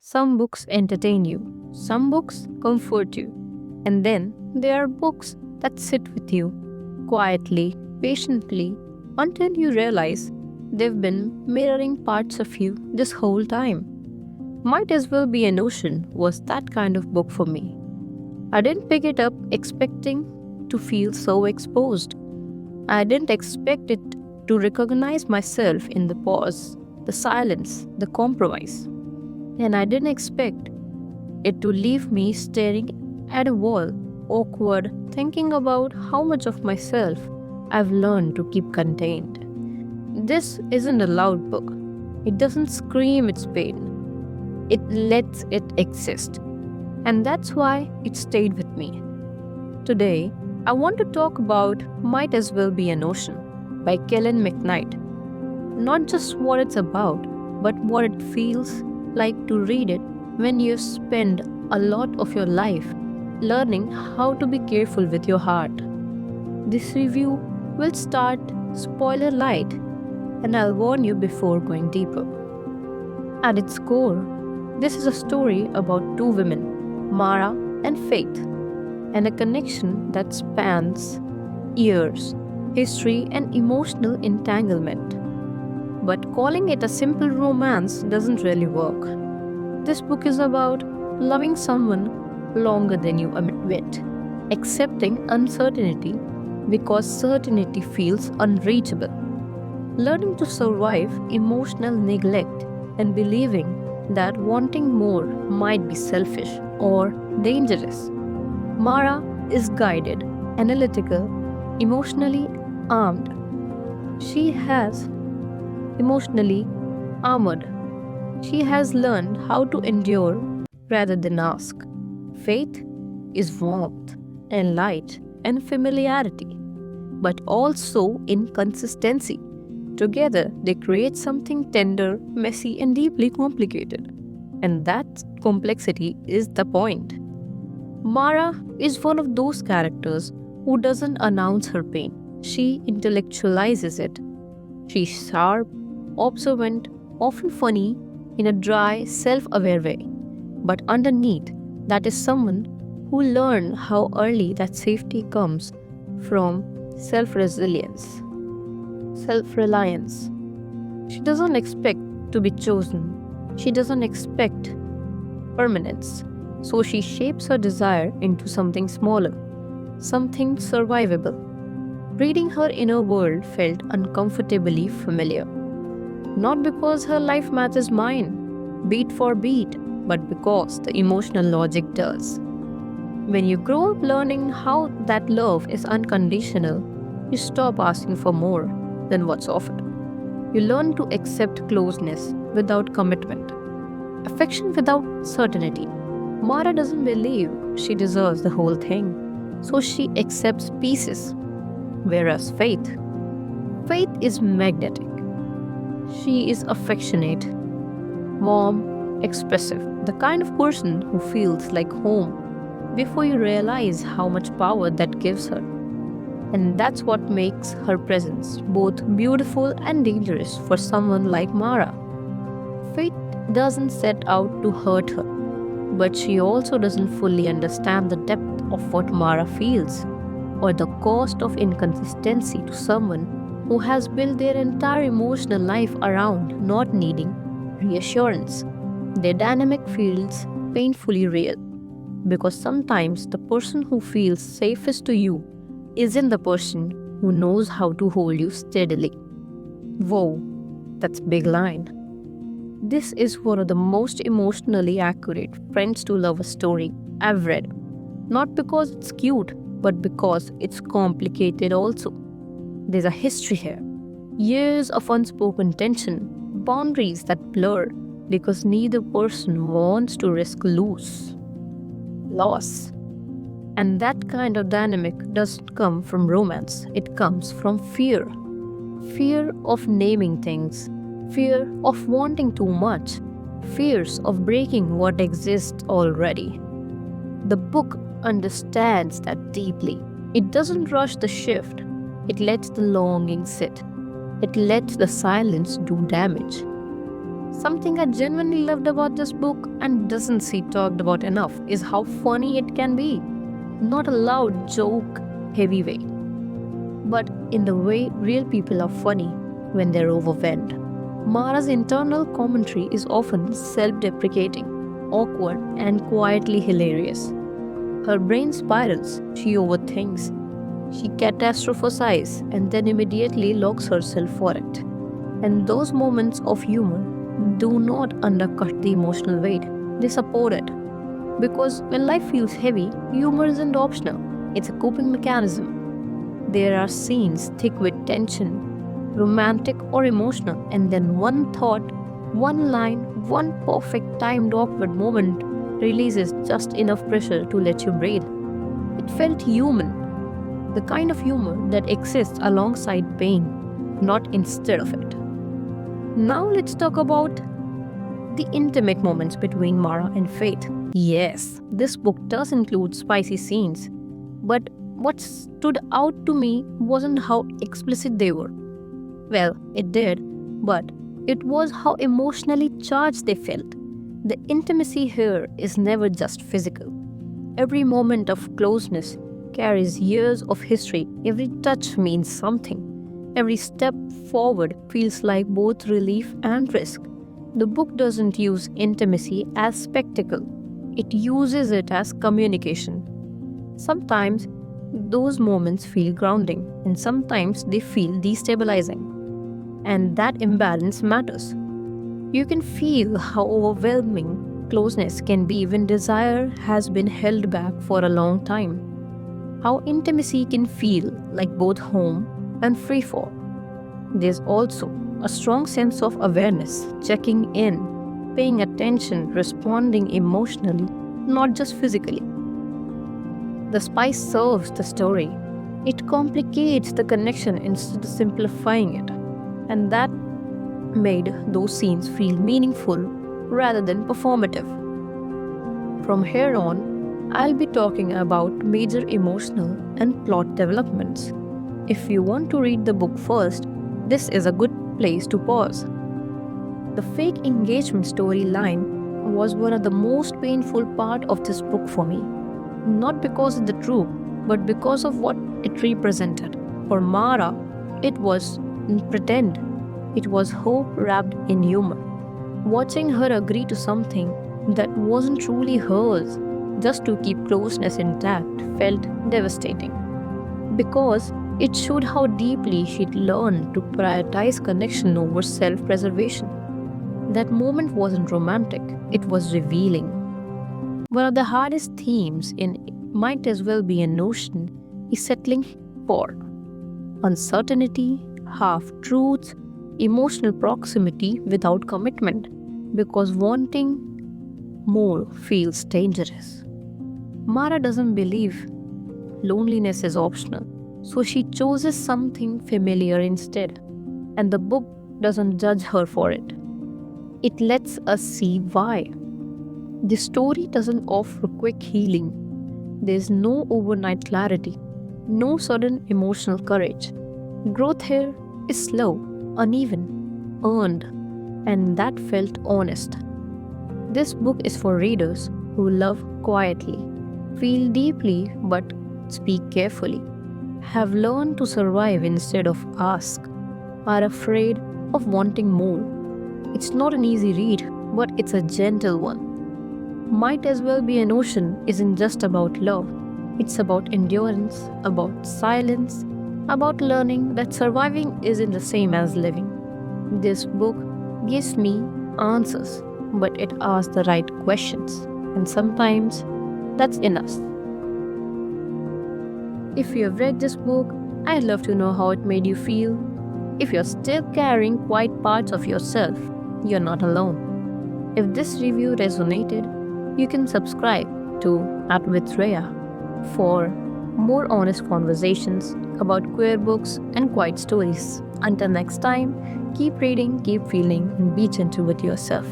Some books entertain you, some books comfort you, and then there are books that sit with you quietly, patiently, until you realize they've been mirroring parts of you this whole time. Might As Well Be an Ocean was that kind of book for me. I didn't pick it up expecting to feel so exposed. I didn't expect it to recognize myself in the pause, the silence, the compromise. And I didn't expect it to leave me staring at a wall, awkward, thinking about how much of myself I've learned to keep contained. This isn't a loud book. It doesn't scream its pain. It lets it exist. And that's why it stayed with me. Today, I want to talk about Might As Well Be an Ocean by Kellan McKnight. Not just what it's about, but what it feels like to read it when you spend a lot of your life learning how to be careful with your heart. This review will start spoiler light, and I'll warn you before going deeper. At its core, this is a story about two women, Mara and Faith, and a connection that spans years, history, and emotional entanglement. But calling it a simple romance doesn't really work. This book is about loving someone longer than you admit, accepting uncertainty because certainty feels unreachable, learning to survive emotional neglect, and believing that wanting more might be selfish or dangerous. Mara is guided, analytical, emotionally armed. She has emotionally armored. She has learned how to endure rather than ask. Faith is warmth and light and familiarity, but also inconsistency. Together, they create something tender, messy, and deeply complicated. And that complexity is the point. Mara is one of those characters who doesn't announce her pain. She intellectualizes it. She's sharp, observant, often funny, in a dry, self aware way. But underneath, that is someone who learned how early that safety comes from self resilience, self reliance. She doesn't expect to be chosen, she doesn't expect permanence. So she shapes her desire into something smaller, something survivable. Reading her inner world felt uncomfortably familiar. Not because her life matches mine, beat for beat, but because the emotional logic does. When you grow up learning how that love is unconditional, you stop asking for more than what's offered. You learn to accept closeness without commitment, affection without certainty. Mara doesn't believe she deserves the whole thing, so she accepts pieces. Whereas Faith is magnetic. She is affectionate, warm, expressive, the kind of person who feels like home before you realize how much power that gives her. And that's what makes her presence both beautiful and dangerous for someone like Mara. Faith doesn't set out to hurt her, but she also doesn't fully understand the depth of what Mara feels or the cost of inconsistency to someone who has built their entire emotional life around not needing reassurance. Their dynamic feels painfully real because sometimes the person who feels safest to you isn't the person who knows how to hold you steadily. Whoa, that's a big line. This is one of the most emotionally accurate friends to lover story I've read. Not because it's cute, but because it's complicated also. There's a history here. Years of unspoken tension, boundaries that blur because neither person wants to risk loss. And that kind of dynamic doesn't come from romance, it comes from fear. Fear of naming things, fear of wanting too much, fears of breaking what exists already. The book understands that deeply. It doesn't rush the shift, it lets the longing sit, it lets the silence do damage. Something I genuinely loved about this book and doesn't see talked about enough is how funny it can be. Not a loud joke heavy way, but in the way real people are funny when they're overwhelmed. Mara's internal commentary is often self deprecating, awkward, and quietly hilarious. Her brain spirals, she overthinks, she catastrophizes, and then immediately locks herself for it. And those moments of humor do not undercut the emotional weight, they support it. Because when life feels heavy, humor isn't optional, it's a coping mechanism. There are scenes thick with tension, romantic or emotional, and then one thought, one line, one perfect timed awkward moment releases just enough pressure to let you breathe. It felt human, the kind of humor that exists alongside pain, not instead of it. Now let's talk about the intimate moments between Mara and Faith. Yes, this book does include spicy scenes, but what stood out to me wasn't how explicit they were. Well, it did, but it was how emotionally charged they felt. The intimacy here is never just physical. Every moment of closeness carries years of history, every touch means something. Every step forward feels like both relief and risk. The book doesn't use intimacy as spectacle, it uses it as communication. Sometimes those moments feel grounding, and sometimes they feel destabilizing. And that imbalance matters. You can feel how overwhelming closeness can be when desire has been held back for a long time. How intimacy can feel like both home and free fall. There's also a strong sense of awareness, checking in, paying attention, responding emotionally, not just physically. The spice serves the story. It complicates the connection instead of simplifying it. And that made those scenes feel meaningful rather than performative. From here on, I'll be talking about major emotional and plot developments. If you want to read the book first, this is a good place to pause. The fake engagement storyline was one of the most painful part of this book for me. Not because of the truth, but because of what it represented. For Mara, it was pretend. It was hope wrapped in humor. Watching her agree to something that wasn't truly hers just to keep closeness intact felt devastating. Because it showed how deeply she'd learned to prioritize connection over self preservation. That moment wasn't romantic, it was revealing. One of the hardest themes in Might As Well Be a Notion is settling for uncertainty, half truths, emotional proximity without commitment, because wanting more feels dangerous. Mara doesn't believe loneliness is optional, so she chooses something familiar instead, and the book doesn't judge her for it. It lets us see why. The story doesn't offer quick healing. There's no overnight clarity, no sudden emotional courage. Growth here is slow, uneven, earned, and that felt honest. This book is for readers who love quietly, feel deeply but speak carefully, have learned to survive instead of ask, are afraid of wanting more. It's not an easy read, but it's a gentle one. Might As Well Be an Ocean isn't just about love. It's about endurance, about silence, about learning that surviving isn't the same as living. This book gives me answers, but it asks the right questions, and sometimes that's enough. If you have read this book, I'd love to know how it made you feel. If you're still carrying quiet parts of yourself, you're not alone. If this review resonated, you can subscribe to @REYA for more honest conversations about queer books and quiet stories. Until next time, keep reading, keep feeling, and be gentle with yourself.